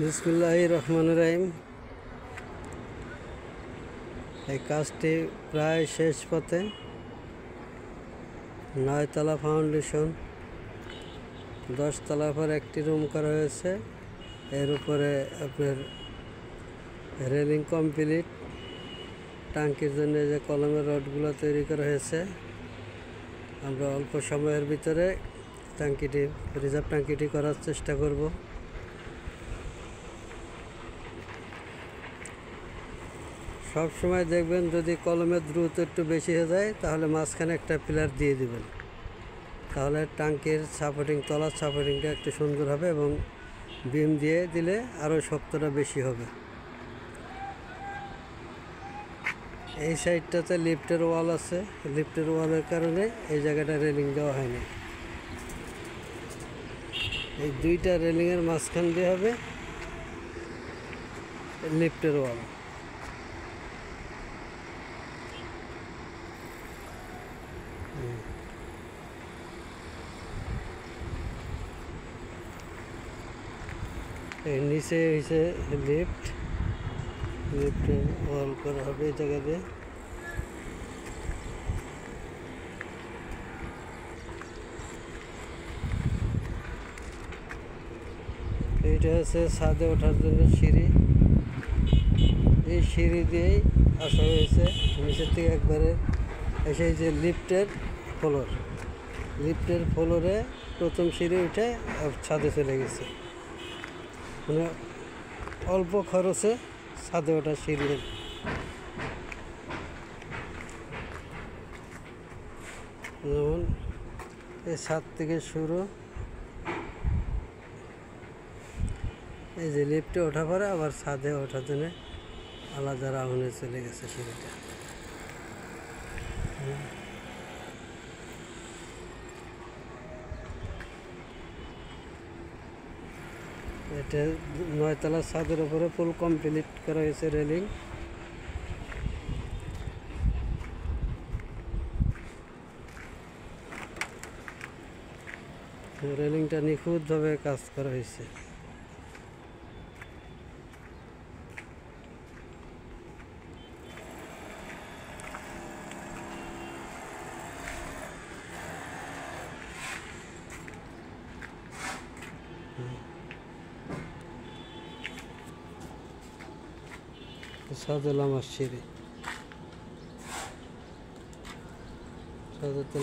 বিসমিল্লাহির রহমানির রহিম। এই কাজটি প্রায় শেষ পথে। 9 তলা ফাউন্ডেশন, 10 তলার পর একটি রুম করা হয়েছে। এর উপরে আপনার রেলিং কমপ্লিট। টাঙ্কির জন্য যে কলমের রডগুলো তৈরি করা হয়েছে, আমরা অল্প সময়ের ভিতরে রিজার্ভ টাঙ্কিটি করার চেষ্টা করব। সব সময় দেখবেন, যদি কলমের দ্রুত একটু বেশি হয়ে যায় তাহলে মাঝখানে একটা পিলার দিয়ে দিবেন, তাহলে টাঙ্কির তলার সাপোর্টিংটা একটু সুন্দর হবে এবং বিম দিয়ে দিলে আরও শক্তটা বেশি হবে। এই সাইডটাতে লিফটের ওয়াল আছে, লিফটের ওয়ালের কারণে এই জায়গাটা রেলিং দেওয়া হয়নি। এই দুইটা রেলিংয়ের মাঝখান দিয়ে হবে লিফটের ওয়াল। এর নিচে হয়েছে লিফটের ওয়াল করা হবে এই জায়গাতে। এইটা হচ্ছে ছাদে ওঠার জন্য সিঁড়ি। এই সিঁড়ি দিয়েই আসা হয়েছে নিচের থেকে একবারে এসে যে লিফটের ফ্লোরে প্রথম সিঁড়ি উঠে ছাদে চলে গেছে। মানে অল্প খরচে ছাদে ওঠা সিঁড়ি। যেমন এই ছাদ থেকে শুরু, এই যে লিফটে ওঠা পরে আবার ছাদে ওঠার জন্য আলাদা রাউন্ডে চলে গেছে সিঁড়িটা। এটা 9 তলা ছাদের উপরে ফুল কমপ্লিট করা হয়েছে রেলিং। রেলিংটা নিখুঁতভাবে কাজ করা হয়েছে। সাজলাম সিঁড়ি, সাজাতে